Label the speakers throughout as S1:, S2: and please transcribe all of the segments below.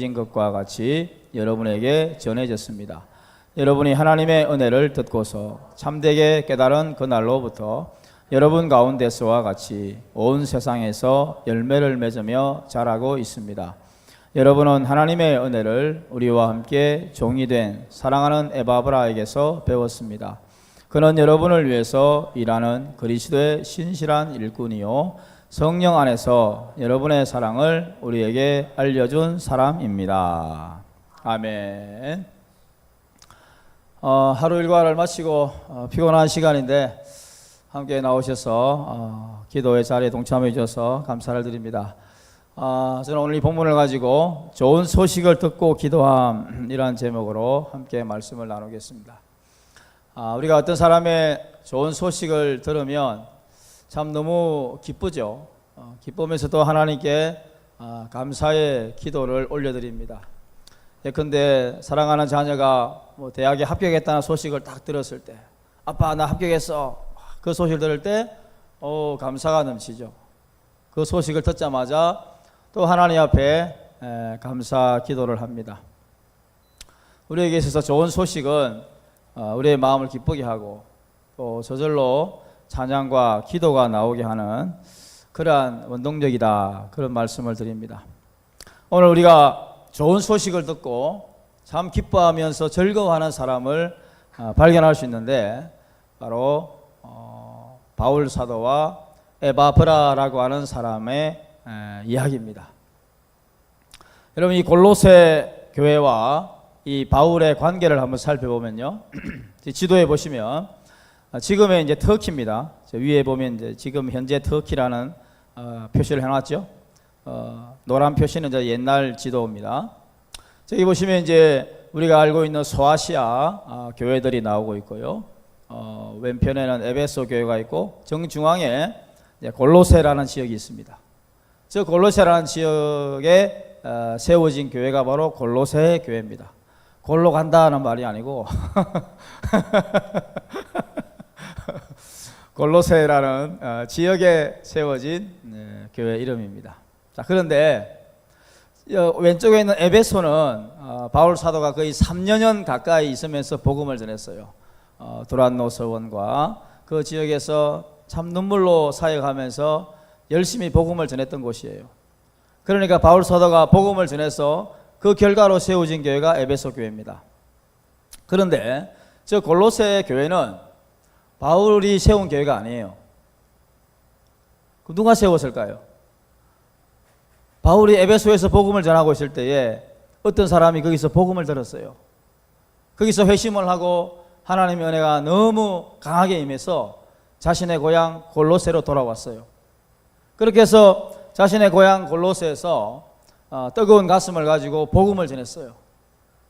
S1: 진 것과 같이 여러분에게 전해졌습니다. 여러분이 하나님의 은혜를 듣고서 참되게 깨달은 그날로부터 여러분 가운데서와 같이 온 세상에서 열매를 맺으며 자라고 있습니다. 여러분은 하나님의 은혜를 우리와 함께 종이 된 사랑하는 에바브라에게서 배웠습니다. 그는 여러분을 위해서 일하는 그리스도의 신실한 일꾼이요 성령 안에서 여러분의 사랑을 우리에게 알려준 사람입니다. 아멘. 하루 일과를 마치고 피곤한 시간인데 함께 나오셔서 기도의 자리에 동참해 주셔서 감사를 드립니다. 저는 오늘 이 본문을 가지고 좋은 소식을 듣고 기도함이라는 제목으로 함께 말씀을 나누겠습니다. 우리가 어떤 사람의 좋은 소식을 들으면 참 너무 기쁘죠. 기쁘면서도 하나님께 감사의 기도를 올려드립니다. 예컨대 사랑하는 자녀가 대학에 합격했다는 소식을 딱 들었을 때, 아빠 나 합격했어, 그 소식을 들을 때 감사가 넘치죠. 그 소식을 듣자마자 또 하나님 앞에 감사 기도를 합니다. 우리에게 있어서 좋은 소식은 우리의 마음을 기쁘게 하고 또 저절로 찬양과 기도가 나오게 하는 그러한 원동력이다, 그런 말씀을 드립니다. 오늘 우리가 좋은 소식을 듣고 참 기뻐하면서 즐거워하는 사람을 발견할 수 있는데 바로 바울 사도와 에바브라라고 하는 사람의 이야기입니다. 여러분, 이 골로새 교회와 이 바울의 관계를 한번 살펴보면요, 지도에 보시면 지금의 이제 터키입니다. 위에 보면 이제 지금 현재 터키라는 표시를 해놨죠. 노란 표시는 이제 옛날 지도입니다. 저기 보시면 이제 우리가 알고 있는 소아시아 교회들이 나오고 있고요. 왼편에는 에베소 교회가 있고 정중앙에 골로새라는 지역이 있습니다. 저 골로새라는 지역에 세워진 교회가 바로 골로새 교회입니다. 골로 간다는 말이 아니고 골로새라는 지역에 세워진 교회 이름입니다. 자, 그런데 왼쪽에 있는 에베소는 바울 사도가 거의 3년여 가까이 있으면서 복음을 전했어요. 두란노 서원과 그 지역에서 참 눈물로 사역하면서 열심히 복음을 전했던 곳이에요. 그러니까 바울 사도가 복음을 전해서 그 결과로 세워진 교회가 에베소 교회입니다. 그런데 저 골로새 교회는 바울이 세운 교회가 아니에요. 누가 세웠을까요? 바울이 에베소에서 복음을 전하고 있을 때에 어떤 사람이 거기서 복음을 들었어요. 거기서 회심을 하고 하나님의 은혜가 너무 강하게 임해서 자신의 고향 골로새로 돌아왔어요. 그렇게 해서 자신의 고향 골로새에서 뜨거운 가슴을 가지고 복음을 전했어요.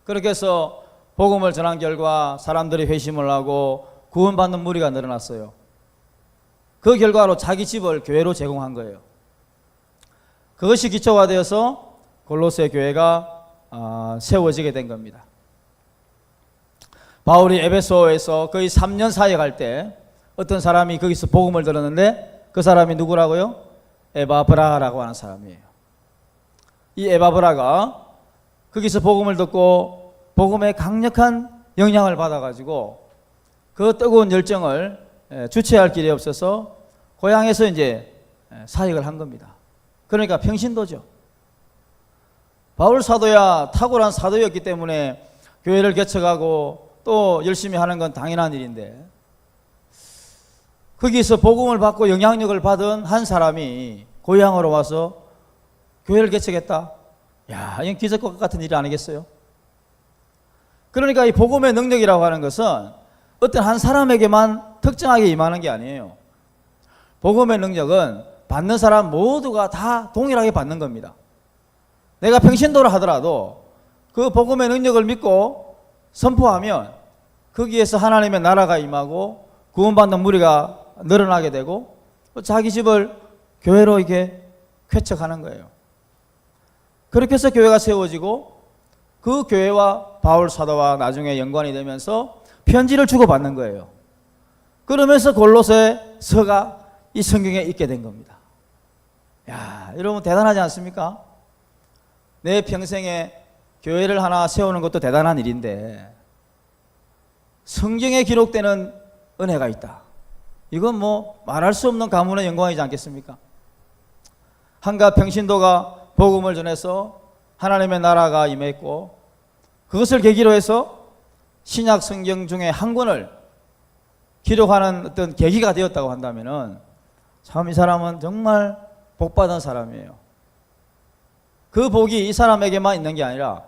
S1: 그렇게 해서 복음을 전한 결과 사람들이 회심을 하고 구원받는 무리가 늘어났어요. 그 결과로 자기 집을 교회로 제공한 거예요. 그것이 기초가 되어서 골로새 교회가 세워지게 된 겁니다. 바울이 에베소에서 거의 3년 사역할 때 어떤 사람이 거기서 복음을 들었는데 그 사람이 누구라고요? 에바브라라고 하는 사람이에요. 이 에바브라가 거기서 복음을 듣고 복음의 강력한 영향을 받아가지고 그 뜨거운 열정을 주체할 길이 없어서 고향에서 이제 사역을 한 겁니다. 그러니까 평신도죠. 바울 사도야 탁월한 사도였기 때문에 교회를 개척하고 또 열심히 하는 건 당연한 일인데 거기서 복음을 받고 영향력을 받은 한 사람이 고향으로 와서 교회를 개척했다. 야, 이건 기적과 같은 일이 아니겠어요? 그러니까 이 복음의 능력이라고 하는 것은 어떤 한 사람에게만 특정하게 임하는 게 아니에요. 복음의 능력은 받는 사람 모두가 다 동일하게 받는 겁니다. 내가 평신도를 하더라도 그 복음의 능력을 믿고 선포하면 거기에서 하나님의 나라가 임하고 구원받는 무리가 늘어나게 되고 자기 집을 교회로 이렇게 쾌척하는 거예요. 그렇게 해서 교회가 세워지고 그 교회와 바울 사도와 나중에 연관이 되면서 편지를 주고받는 거예요. 그러면서 골로새 서가 이 성경에 있게 된 겁니다. 야, 여러분 대단하지 않습니까? 내 평생에 교회를 하나 세우는 것도 대단한 일인데 성경에 기록되는 은혜가 있다. 이건 뭐 말할 수 없는 가문의 영광이지 않겠습니까? 한갓 평신도가 복음을 전해서 하나님의 나라가 임했고 그것을 계기로 해서 신약 성경 중에 한 권을 기록하는 어떤 계기가 되었다고 한다면은 참 이 사람은 정말 복받은 사람이에요. 그 복이 이 사람에게만 있는 게 아니라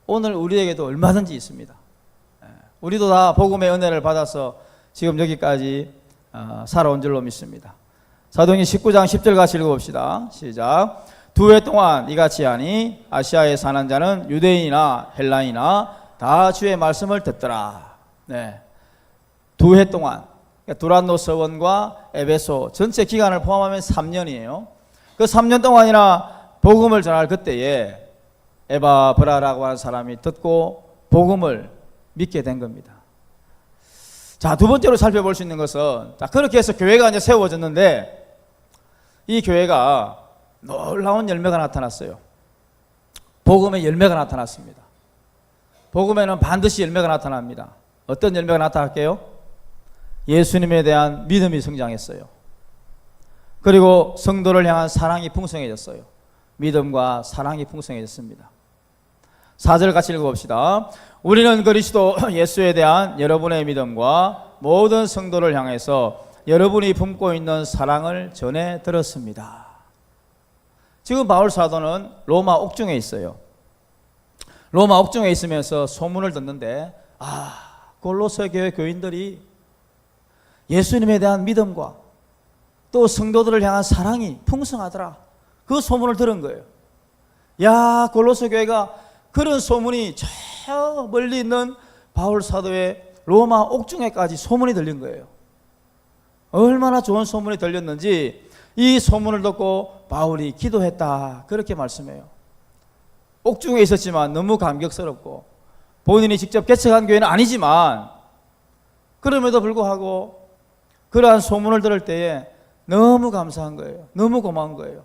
S1: 오늘 우리에게도 얼마든지 있습니다. 우리도 다 복음의 은혜를 받아서 지금 여기까지 살아온 줄로 믿습니다. 사도행전 19장 10절 같이 읽어봅시다. 시작. 2해 동안 이같이 하니 아시아에 사는 자는 유대인이나 헬라인이나 다 주의 말씀을 듣더라. 네. 2해 동안 두란노 서원과 에베소 전체 기간을 포함하면 3년이에요. 그 3년 동안이나 복음을 전할 그때에 에바브라라고 하는 사람이 듣고 복음을 믿게 된 겁니다. 자, 두 번째로 살펴볼 수 있는 것은 그렇게 해서 교회가 이제 세워졌는데 이 교회가 놀라운 열매가 나타났어요. 복음의 열매가 나타났습니다. 복음에는 반드시 열매가 나타납니다. 어떤 열매가 나타날게요? 예수님에 대한 믿음이 성장했어요. 그리고 성도를 향한 사랑이 풍성해졌어요. 믿음과 사랑이 풍성해졌습니다. 4절 같이 읽어봅시다. 우리는 그리스도 예수에 대한 여러분의 믿음과 모든 성도를 향해서 여러분이 품고 있는 사랑을 전해 들었습니다. 지금 바울 사도는 로마 옥중에 있어요. 로마 옥중에 있으면서 소문을 듣는데 골로새 교회 교인들이 예수님에 대한 믿음과 또 성도들을 향한 사랑이 풍성하더라. 그 소문을 들은 거예요. 야, 골로새 교회가 그런 소문이 저 멀리 있는 바울 사도의 로마 옥중에까지 소문이 들린 거예요. 얼마나 좋은 소문이 들렸는지 이 소문을 듣고 바울이 기도했다. 그렇게 말씀해요. 옥중에 있었지만 너무 감격스럽고 본인이 직접 개척한 교회는 아니지만 그럼에도 불구하고 그러한 소문을 들을 때에 너무 감사한 거예요. 너무 고마운 거예요.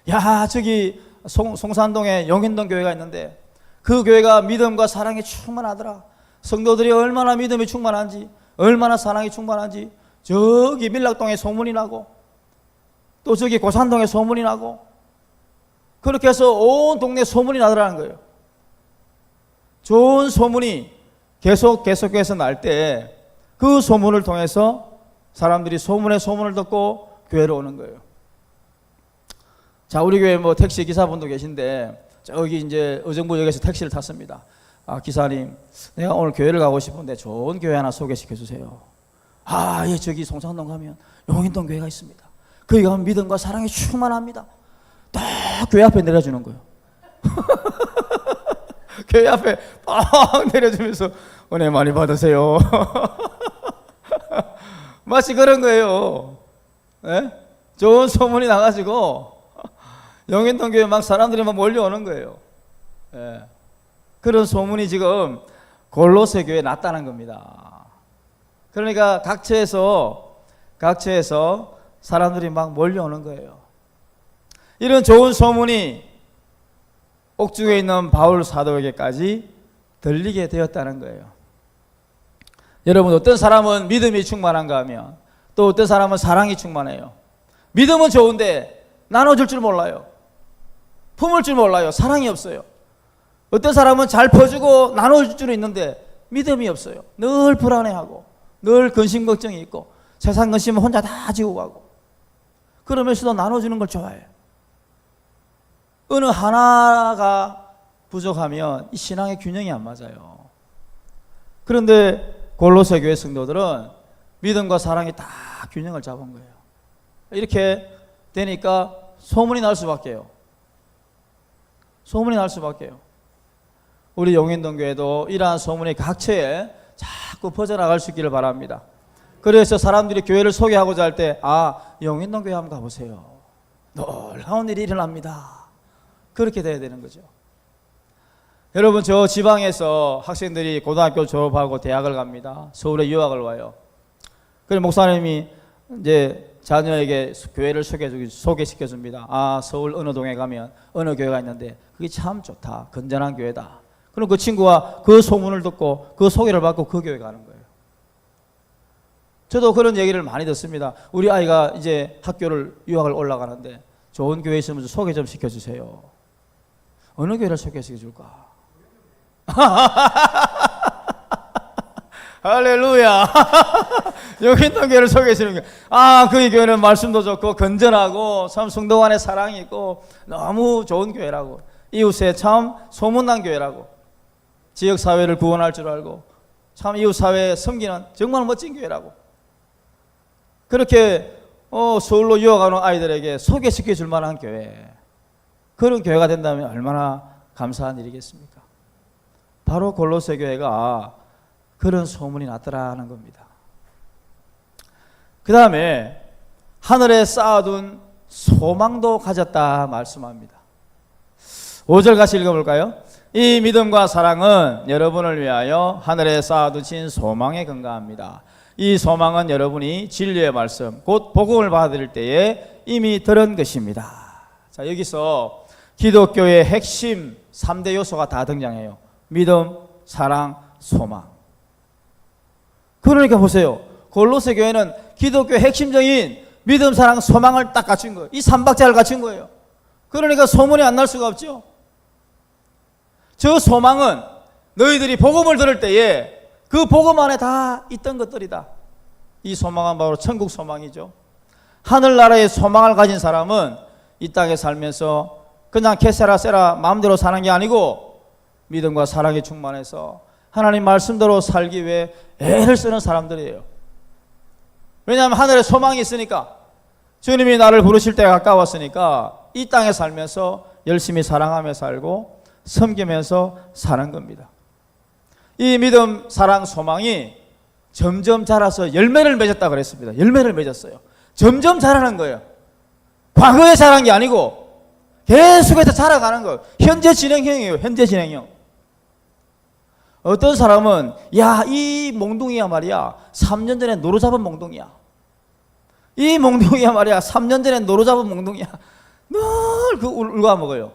S1: 야, 저기 송산동에 용인동 교회가 있는데 그 교회가 믿음과 사랑이 충만하더라. 성도들이 얼마나 믿음이 충만한지, 얼마나 사랑이 충만한지 저기 밀락동에 소문이 나고 또 저기 고산동에 소문이 나고 그렇게 해서 온 동네 소문이 나더라는 거예요. 좋은 소문이 계속해서 날 때 그 소문을 통해서 사람들이 소문에 소문을 듣고 교회로 오는 거예요. 자, 우리 교회 뭐 택시 기사분도 계신데 저기 이제 의정부역에서 택시를 탔습니다. 기사님, 내가 오늘 교회를 가고 싶은데 좋은 교회 하나 소개시켜 주세요. 예, 저기 송산동 가면 용인동 교회가 있습니다. 거기 가면 믿음과 사랑이 충만합니다. 딱 교회 앞에 내려주는 거예요. 교회 앞에 딱 내려주면서 은혜 많이 받으세요. 마치 그런 거예요. 네? 좋은 소문이 나가지고 용인동 교회 막 사람들이 막 몰려오는 거예요. 네. 그런 소문이 지금 골로새 교회에 났다는 겁니다. 그러니까 각처에서 사람들이 막 몰려오는 거예요. 이런 좋은 소문이 옥중에 있는 바울 사도에게까지 들리게 되었다는 거예요. 여러분, 어떤 사람은 믿음이 충만한가 하면 또 어떤 사람은 사랑이 충만해요. 믿음은 좋은데 나눠줄 줄 몰라요. 품을 줄 몰라요. 사랑이 없어요. 어떤 사람은 잘 퍼주고 나눠줄 줄은 있는데 믿음이 없어요. 늘 불안해하고 늘 근심 걱정이 있고 세상 근심은 혼자 다 지고 가고 그러면서도 나눠주는 걸 좋아해요. 어느 하나가 부족하면 이 신앙의 균형이 안 맞아요. 그런데 골로새 교회 성도들은 믿음과 사랑이 다 균형을 잡은 거예요. 이렇게 되니까 소문이 날 수밖에요. 소문이 날 수밖에요. 우리 용인동 교회도 이러한 소문이 각처에 자꾸 퍼져나갈 수 있기를 바랍니다. 그래서 사람들이 교회를 소개하고자 할 때 용인동 교회 한번 가보세요. 놀라운 일이 일어납니다. 그렇게 돼야 되는 거죠. 여러분, 저 지방에서 학생들이 고등학교 졸업하고 대학을 갑니다. 서울에 유학을 와요. 그래서 목사님이 이제 자녀에게 교회를 소개시켜 줍니다. 아, 서울 어느 동에 가면 어느 교회가 있는데 그게 참 좋다, 건전한 교회다. 그럼 그 친구가 그 소문을 듣고 그 소개를 받고 그 교회 가는 거예요. 저도 그런 얘기를 많이 듣습니다. 우리 아이가 이제 학교를 유학을 올라가는데 좋은 교회 있으면 소개 좀 시켜주세요. 어느 교회를 소개시켜 줄까? 할렐루야. 여기 있는 교회를 소개해주는 거예요. 아, 그 교회는 말씀도 좋고 건전하고 참 성도 간에 사랑이 있고 너무 좋은 교회라고, 이웃에 참 소문난 교회라고, 지역사회를 구원할 줄 알고 참 이웃사회에 섬기는 정말 멋진 교회라고, 그렇게 서울로 유학하는 아이들에게 소개시켜 줄 만한 교회, 그런 교회가 된다면 얼마나 감사한 일이겠습니까? 바로 골로새 교회가 그런 소문이 났더라는 겁니다. 그 다음에 하늘에 쌓아둔 소망도 가졌다 말씀합니다. 5절 같이 읽어볼까요? 이 믿음과 사랑은 여러분을 위하여 하늘에 쌓아두신 소망에 근거합니다. 이 소망은 여러분이 진리의 말씀, 곧 복음을 받을 때에 이미 들은 것입니다. 자, 여기서 기독교의 핵심 3대 요소가 다 등장해요. 믿음, 사랑, 소망. 그러니까 보세요. 골로새 교회는 기독교의 핵심적인 믿음, 사랑, 소망을 딱 갖춘 거예요. 이 3박자를 갖춘 거예요. 그러니까 소문이 안 날 수가 없죠. 저 소망은 너희들이 복음을 들을 때에 그 복음 안에 다 있던 것들이다. 이 소망은 바로 천국 소망이죠. 하늘나라의 소망을 가진 사람은 이 땅에 살면서 그냥 캐세라 세라 마음대로 사는 게 아니고 믿음과 사랑에 충만해서 하나님 말씀대로 살기 위해 애를 쓰는 사람들이에요. 왜냐하면 하늘에 소망이 있으니까, 주님이 나를 부르실 때가 가까웠으니까 이 땅에 살면서 열심히 사랑하며 살고 섬기면서 사는 겁니다. 이 믿음, 사랑, 소망이 점점 자라서 열매를 맺었다 그랬습니다. 열매를 맺었어요. 점점 자라는 거예요. 과거에 자란 게 아니고 계속해서 자라가는 거예요. 현재 진행형이에요. 현재 진행형. 어떤 사람은 야, 이 몽둥이야 말이야 3년 전에 노루 잡은 몽둥이야. 이 몽둥이야 말이야 3년 전에 노루 잡은 몽둥이야. 늘 그 울고 먹어요.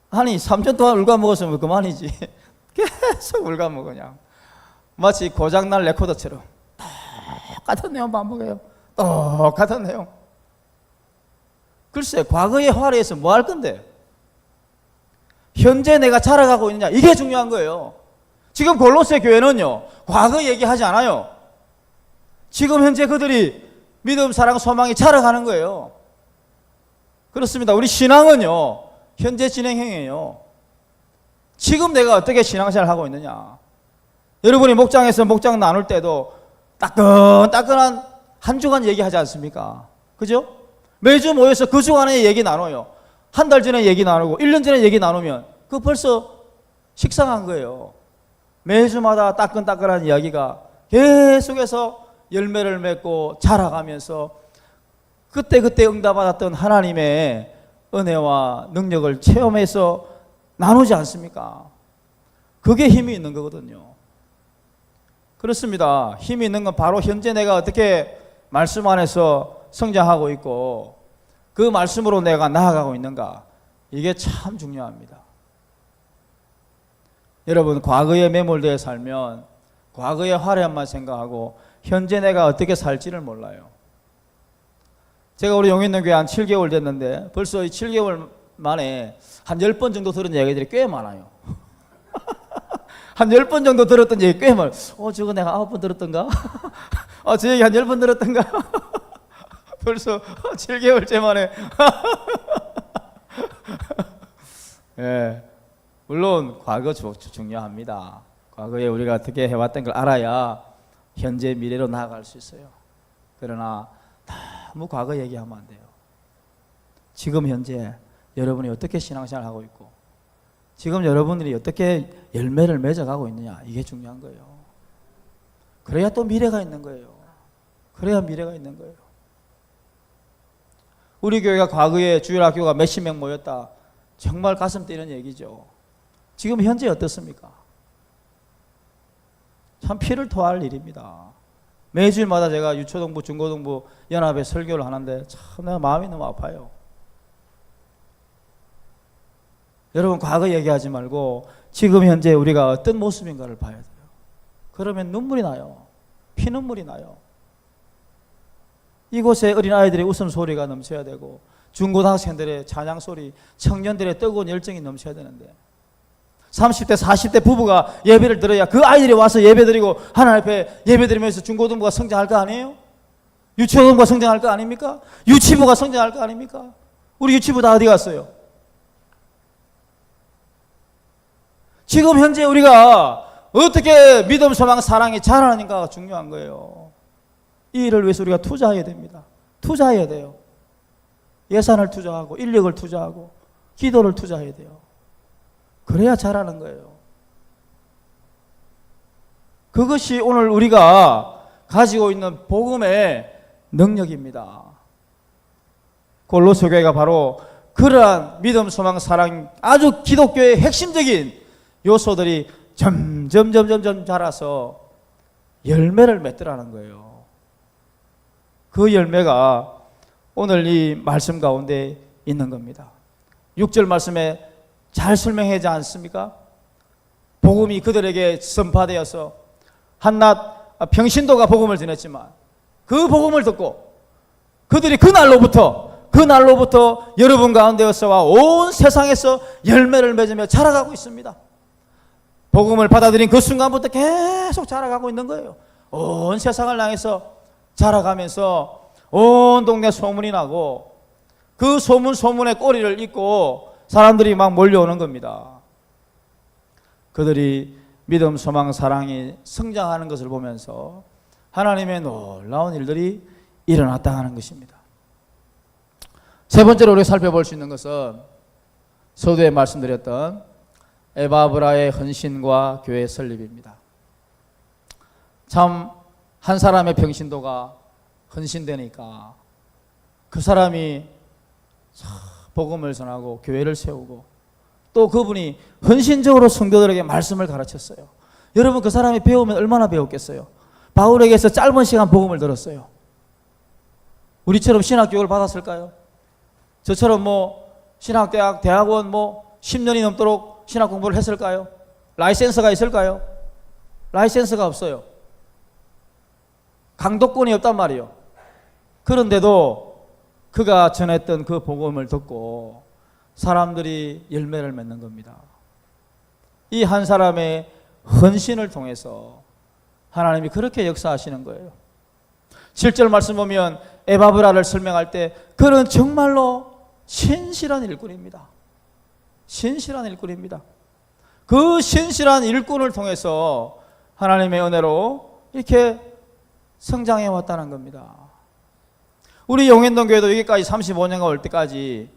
S1: 아니 3년 동안 울고 먹었으면 그만이지. 계속 울고 먹으냐. 마치 고장난 레코더처럼 똑같은 내용 반복해요. 똑같은 내용. 글쎄, 과거의 화려해서 뭐 할 건데? 현재 내가 자라가고 있느냐, 이게 중요한 거예요. 지금 골로새 교회는요, 과거 얘기하지 않아요. 지금 현재 그들이 믿음, 사랑, 소망이 자라가는 거예요. 그렇습니다. 우리 신앙은요, 현재 진행형이에요. 지금 내가 어떻게 신앙생활을 하고 있느냐. 여러분이 목장에서 목장 나눌 때도 따끈따끈한 한 주간 얘기하지 않습니까? 그죠? 매주 모여서 그 주간에 얘기 나눠요. 한 달 전에 얘기 나누고 1년 전에 얘기 나누면 그거 벌써 식상한 거예요. 매주마다 따끈따끈한 이야기가 계속해서 열매를 맺고 자라가면서 그때그때 응답받았던 하나님의 은혜와 능력을 체험해서 나누지 않습니까? 그게 힘이 있는 거거든요. 그렇습니다. 힘이 있는 건 바로 현재 내가 어떻게 말씀 안에서 성장하고 있고 그 말씀으로 내가 나아가고 있는가, 이게 참 중요합니다. 여러분, 과거에 매몰되어 살면 과거의 화려함만 생각하고 현재 내가 어떻게 살지를 몰라요. 제가 우리 용인동교회 한 7개월 됐는데 벌써 이 7개월 만에 한 10번 정도 들은 얘기들이 꽤 많아요. 한 10번 정도 들었던 얘기 꽤 많아요. 저거 내가 9번 들었던가? 저 얘기 한 10번 들었던가? 벌써 7개월째 만에. 예, 물론 과거 중요합니다. 과거에 우리가 어떻게 해왔던 걸 알아야 현재 미래로 나아갈 수 있어요. 그러나 너무 과거 얘기하면 안 돼요. 지금 현재 여러분이 어떻게 신앙생활을 하고 있고 지금 여러분들이 어떻게 열매를 맺어가고 있느냐, 이게 중요한 거예요. 그래야 또 미래가 있는 거예요. 그래야 미래가 있는 거예요. 우리 교회가 과거에 주일학교가 몇십 명 모였다, 정말 가슴 뛰는 얘기죠. 지금 현재 어떻습니까? 참 피를 토할 일입니다. 매주일마다 제가 유초동부 중고등부 연합에 설교를 하는데 참 내가 마음이 너무 아파요. 여러분 과거 얘기하지 말고 지금 현재 우리가 어떤 모습인가를 봐야 돼요. 그러면 눈물이 나요. 피눈물이 나요. 이곳에 어린아이들의 웃음소리가 넘쳐야 되고 중고등학생들의 찬양소리, 청년들의 뜨거운 열정이 넘쳐야 되는데 30대, 40대 부부가 예배를 드려야 그 아이들이 와서 예배드리고 하나님 앞에 예배드리면서 중고등부가 성장할 거 아니에요? 유치원부가 성장할 거 아닙니까? 유치부가 성장할 거 아닙니까? 우리 유치부 다 어디 갔어요? 지금 현재 우리가 어떻게 믿음, 소망, 사랑이 자라는가가 중요한 거예요. 이 일을 위해서 우리가 투자해야 됩니다. 투자해야 돼요. 예산을 투자하고 인력을 투자하고 기도를 투자해야 돼요. 그래야 잘하는 거예요. 그것이 오늘 우리가 가지고 있는 복음의 능력입니다. 골로새 교회가 바로 그러한 믿음, 소망, 사랑 아주 기독교의 핵심적인 요소들이 점점 자라서 열매를 맺더라는 거예요. 그 열매가 오늘 이 말씀 가운데 있는 겁니다. 6절 말씀에 잘 설명하지 않습니까? 복음이 그들에게 선파되어서 한낱 평신도가 복음을 전했지만 그 복음을 듣고 그들이 그날로부터 여러분 가운데서와 온 세상에서 열매를 맺으며 자라가고 있습니다. 복음을 받아들인 그 순간부터 계속 자라가고 있는 거예요. 온 세상을 향해서 자라가면서 온 동네 소문이 나고 그 소문의 꼬리를 잇고 사람들이 막 몰려오는 겁니다. 그들이 믿음, 소망, 사랑이 성장하는 것을 보면서 하나님의 놀라운 일들이 일어났다 하는 것입니다. 세 번째로 우리가 살펴볼 수 있는 것은 서두에 말씀드렸던 에바브라의 헌신과 교회 설립입니다. 참 한 사람의 평신도가 헌신되니까 그 사람이 복음을 전하고 교회를 세우고 또 그분이 헌신적으로 성도들에게 말씀을 가르쳤어요. 여러분 그 사람이 배우면 얼마나 배웠겠어요? 바울에게서 짧은 시간 복음을 들었어요. 우리처럼 신학교육을 받았을까요? 저처럼 신학대학, 대학원 10년이 넘도록 신학 공부를 했을까요? 라이센스가 있을까요? 라이센스가 없어요. 강독권이 없단 말이에요. 그런데도 그가 전했던 그 복음을 듣고 사람들이 열매를 맺는 겁니다. 이 한 사람의 헌신을 통해서 하나님이 그렇게 역사하시는 거예요. 7절 말씀 보면 에바브라를 설명할 때 그는 정말로 신실한 일꾼입니다. 신실한 일꾼입니다. 그 신실한 일꾼을 통해서 하나님의 은혜로 이렇게 성장해 왔다는 겁니다. 우리 용현동 교회도 여기까지 35년가 올 때까지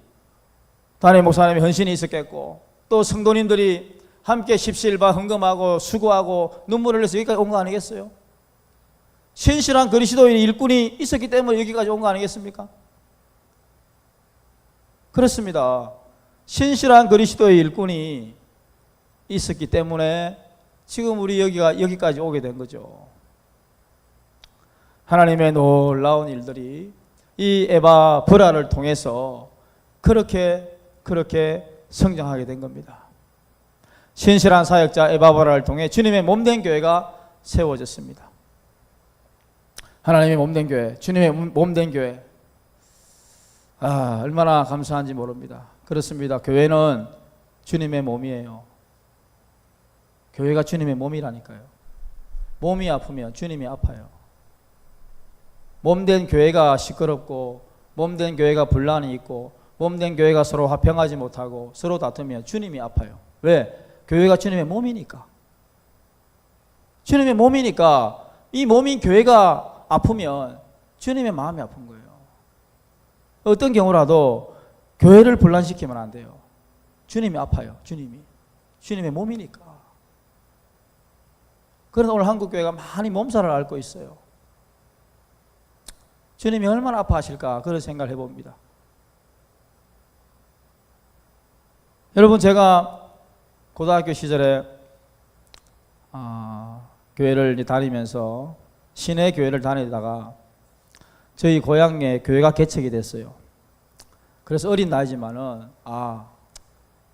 S1: 담임 목사님의 헌신이 있었겠고 또 성도님들이 함께 십시일반 헌금하고 수고하고 눈물을 흘려서 여기까지 온 거 아니겠어요? 신실한 그리스도인 일꾼이 있었기 때문에 여기까지 온 거 아니겠습니까? 그렇습니다. 신실한 그리스도의 일꾼이 있었기 때문에 지금 우리 여기까지 오게 된 거죠. 하나님의 놀라운 일들이 이 에바브라를 통해서 그렇게 성장하게 된 겁니다. 신실한 사역자 에바브라를 통해 주님의 몸된 교회가 세워졌습니다. 하나님의 몸된 교회, 주님의 몸된 교회. 얼마나 감사한지 모릅니다. 그렇습니다. 교회는 주님의 몸이에요. 교회가 주님의 몸이라니까요. 몸이 아프면 주님이 아파요. 몸된 교회가 시끄럽고 몸된 교회가 분란이 있고 몸된 교회가 서로 화평하지 못하고 서로 다투면 주님이 아파요. 왜? 교회가 주님의 몸이니까. 주님의 몸이니까 이 몸인 교회가 아프면 주님의 마음이 아픈 거예요. 어떤 경우라도 교회를 분란시키면 안 돼요. 주님이 아파요. 주님의 몸이니까. 그래서 오늘 한국교회가 많이 몸살을 앓고 있어요. 주님이 얼마나 아파하실까 그런 생각을 해봅니다. 여러분 제가 고등학교 시절에 교회를 다니면서 시내 교회를 다니다가 저희 고향에 교회가 개척이 됐어요. 그래서 어린 나이지만은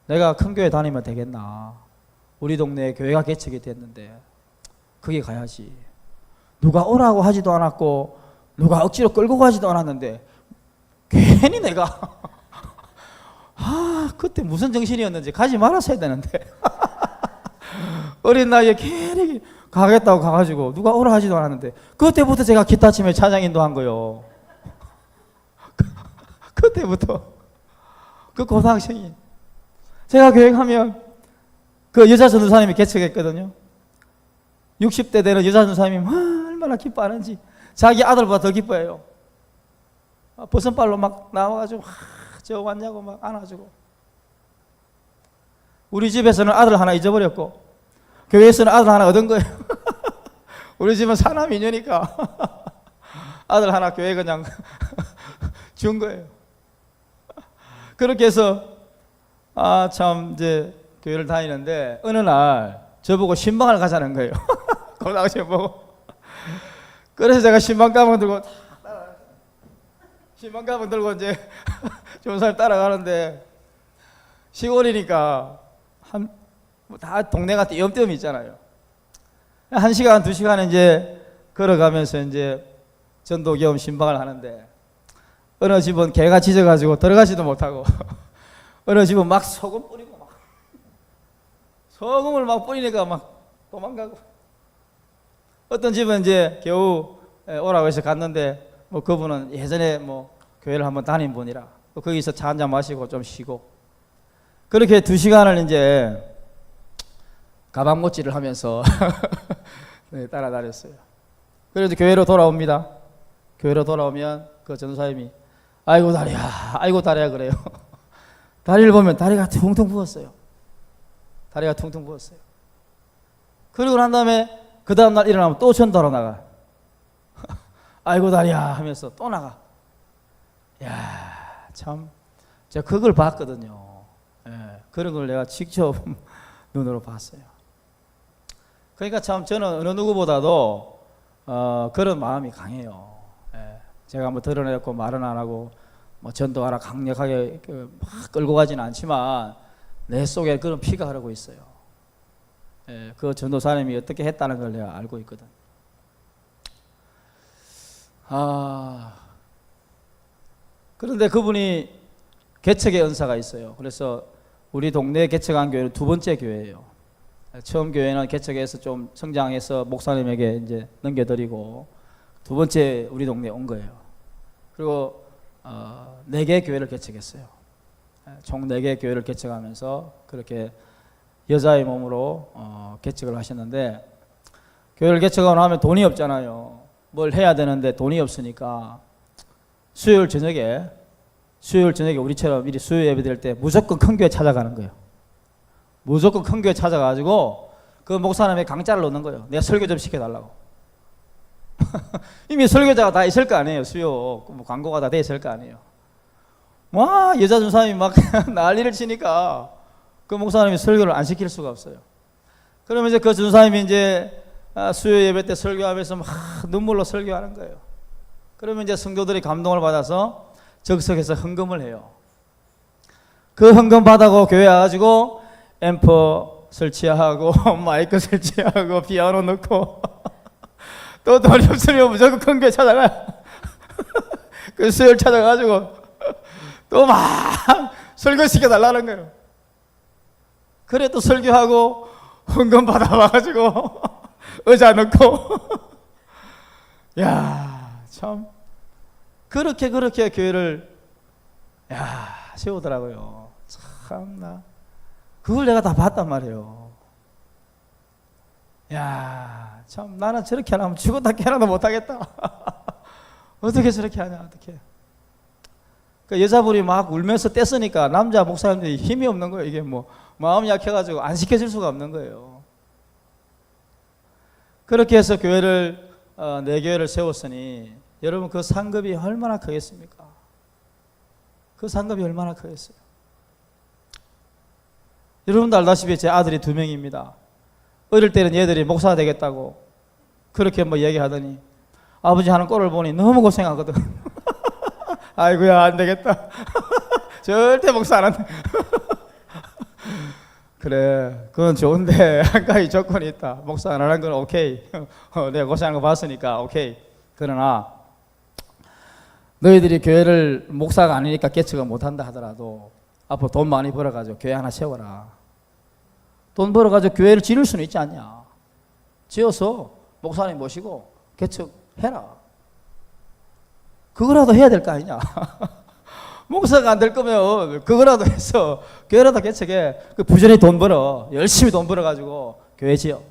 S1: 내가 큰 교회 다니면 되겠나. 우리 동네에 교회가 개척이 됐는데 거기 가야지. 누가 오라고 하지도 않았고 누가 억지로 끌고 가지도 않았는데 괜히 내가 그때 무슨 정신이었는지 가지 말았어야 되는데 어린 나이에 괜히 가겠다고 가가지고 누가 오라 하지도 않았는데 그때부터 제가 기타 치며 찬양 인도한 거요. 그때부터 그 고등학생이 제가 교회 가면 그 여자 전도사님이 개척했거든요. 60대 되는 여자 전도사님이 얼마나 기뻐하는지 자기 아들보다 더 기뻐해요. 버선발로 막 나와가지고 저 왔냐고 막 안아주고. 우리 집에서는 아들 하나 잊어버렸고 교회에서는 아들 하나 얻은 거예요. 우리 집은 사남이녀니까 아들 하나 교회 그냥 준 거예요. 그렇게 해서 참 이제 교회를 다니는데 어느 날 저보고 신방을 가자는 거예요. 고등학생 보고. 그래서 제가 신방 가방 들고 신방 가방 들고 이제 전사를 따라가는데 시골이니까 다 동네가 띄엄띄엄 있잖아요. 1시간, 2시간 이제 걸어가면서 이제 전도 겸 신방을 하는데 어느 집은 개가 짖어가지고 들어가지도 못하고 어느 집은 막 소금 뿌리고 막 소금을 막 뿌리니까 막 도망가고 어떤 집은 이제 겨우 오라고 해서 갔는데 뭐 그분은 예전에 뭐 교회를 한번 다닌 분이라 거기서 차 한잔 마시고 좀 쉬고 그렇게 2시간을 이제 가방 못질을 하면서 네, 따라다녔어요. 그래서 교회로 돌아옵니다. 교회로 돌아오면 그 전도사님이 아이고 다리야 그래요. 다리를 보면 다리가 퉁퉁 부었어요. 다리가 퉁퉁 부었어요. 그리고 난 다음에 그 다음날 일어나면 또 전도하러 나가. 아이고 다리야 하면서 또 나가. 참 제가 그걸 봤거든요. 그런 걸 내가 직접 눈으로 봤어요. 그러니까 참 저는 어느 누구보다도 그런 마음이 강해요. 제가 뭐 드러내고 말은 안 하고 뭐 전도하라 강력하게 막 끌고 가지는 않지만 내 속에 그런 피가 흐르고 있어요. 그 전도사님이 어떻게 했다는 걸 내가 알고 있거든. 그런데 그분이 개척의 은사가 있어요. 그래서 우리 동네에 개척한 교회는 2번째 교회예요. 처음 교회는 개척해서 좀 성장해서 목사님에게 이제 넘겨드리고 2번째 우리 동네에 온 거예요. 그리고 4개 교회를 개척했어요. 총 4개 교회를 개척하면서 그렇게 여자의 몸으로 개척을 하셨는데 교회를 개척하고 나면 돈이 없잖아요. 뭘 해야 되는데 돈이 없으니까 수요일 저녁에 우리처럼 미리 수요 예배 드릴 때 무조건 큰 교회 찾아가는 거예요. 무조건 큰 교회 찾아가지고 그 목사님의 강짜를 놓는 거예요. 내가 설교 좀 시켜달라고. 이미 설교자가 다 있을 거 아니에요. 수요 뭐 광고가 다 돼 있을 거 아니에요. 와 여자 전사님이 막 난리를 치니까 그 목사님이 설교를 안 시킬 수가 없어요. 그러면 이제 그 전사님이 이제 수요 예배 때 설교하면서 막 눈물로 설교하는 거예요. 그러면 이제 성도들이 감동을 받아서 적석에서 헌금을 해요. 그 헌금 받아고 교회 와가지고 앰프 설치하고 마이크 설치하고 피아노 넣고 또 돈이 없으면 무조건 큰 교회 찾아가요. 그 수요일 찾아가지고 또 막 설교시켜달라는 거예요. 그래 또 설교하고 헌금 받아와가지고 의자 넣고 참 그렇게 교회를 세우더라고요. 참나 그걸 내가 다 봤단 말이에요. 참 나는 저렇게 하면 죽었다 깨어나도 못하겠다. 어떻게 저렇게 하냐 어떻게. 그 여자분이 막 울면서 뗐으니까 남자 목사님들이 힘이 없는 거예요. 이게 뭐 마음이 약해가지고 안 시켜줄 수가 없는 거예요. 그렇게 해서 교회를 4교회를 세웠으니 여러분 그 상급이 얼마나 크겠습니까? 그 상급이 얼마나 크겠어요? 여러분도 알다시피 제 아들이 2명입니다. 어릴 때는 얘들이 목사가 되겠다고 그렇게 뭐 얘기하더니 아버지 하는 꼴을 보니 너무 고생하거든. 아이고야 안 되겠다. 절대 목사 안 한다. 그래 그건 좋은데 한 가지 조건이 있다. 목사 안 하는 건 오케이. 내가 고생하는 거 봤으니까 오케이. 그러나 너희들이 교회를 목사가 아니니까 개척을 못한다 하더라도 앞으로 돈 많이 벌어가지고 교회 하나 세워라. 돈 벌어가지고 교회를 지을 수는 있지 않냐. 지어서 목사님 모시고 개척해라. 그거라도 해야 될 거 아니냐. 목사가 안 될 거면 그거라도 해서 교회라도 개척해. 부지런히 돈 벌어. 열심히 돈 벌어가지고 교회 지어.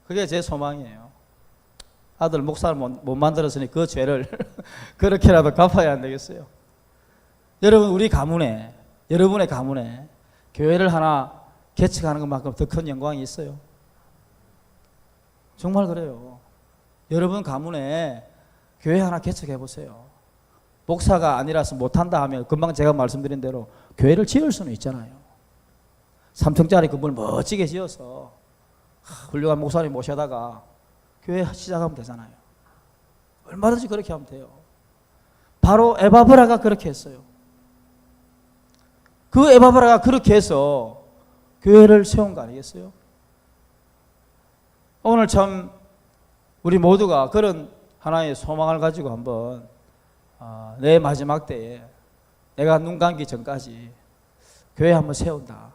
S1: 그게 제 소망이에요. 아들 목사를 못 만들었으니 그 죄를 그렇게라도 갚아야 안 되겠어요. 여러분 우리 가문에, 여러분의 가문에 교회를 하나 개척하는 것만큼 더 큰 영광이 있어요. 정말 그래요. 여러분 가문에 교회 하나 개척해 보세요. 목사가 아니라서 못한다 하면 금방 제가 말씀드린 대로 교회를 지을 수는 있잖아요. 3층짜리 건물 멋지게 지어서 훌륭한 목사님 모셔다가 교회 시작하면 되잖아요. 얼마든지 그렇게 하면 돼요. 바로 에바브라가 그렇게 했어요. 그 에바브라가 그렇게 해서 교회를 세운 거 아니겠어요? 오늘 참 우리 모두가 그런 하나의 소망을 가지고 한번 내 마지막 때에 내가 눈 감기 전까지 교회 한번 세운다.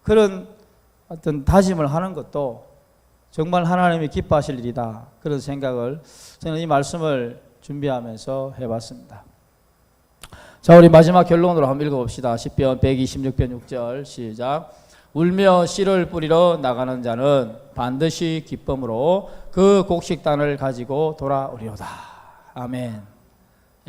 S1: 그런 어떤 다짐을 하는 것도 정말 하나님이 기뻐하실 일이다. 그런 생각을 저는 이 말씀을 준비하면서 해봤습니다. 자, 우리 마지막 결론으로 한번 읽어봅시다. 시편 126편 6절 시작. 울며 씨를 뿌리러 나가는 자는 반드시 기쁨으로 그 곡식단을 가지고 돌아오리로다. 아멘.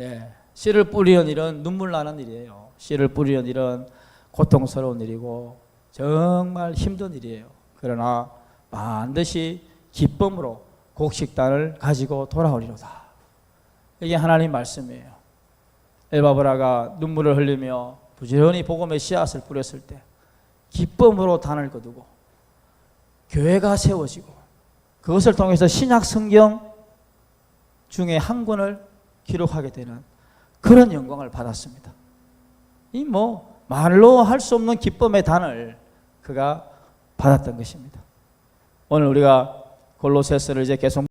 S1: 예, 씨를 뿌리는 일은 눈물 나는 일이에요. 씨를 뿌리는 일은 고통스러운 일이고 정말 힘든 일이에요. 그러나 반드시 기쁨으로 곡식단을 가지고 돌아오리로다. 이게 하나님 말씀이에요. 에바브라가 눈물을 흘리며 부지런히 복음의 씨앗을 뿌렸을 때 기쁨으로 단을 거두고 교회가 세워지고 그것을 통해서 신약 성경 중에 한 권을 기록하게 되는 그런 영광을 받았습니다. 이 말로 할 수 없는 기쁨의 단을 그가 받았던 것입니다. 오늘 우리가 골로새서를 이제 계속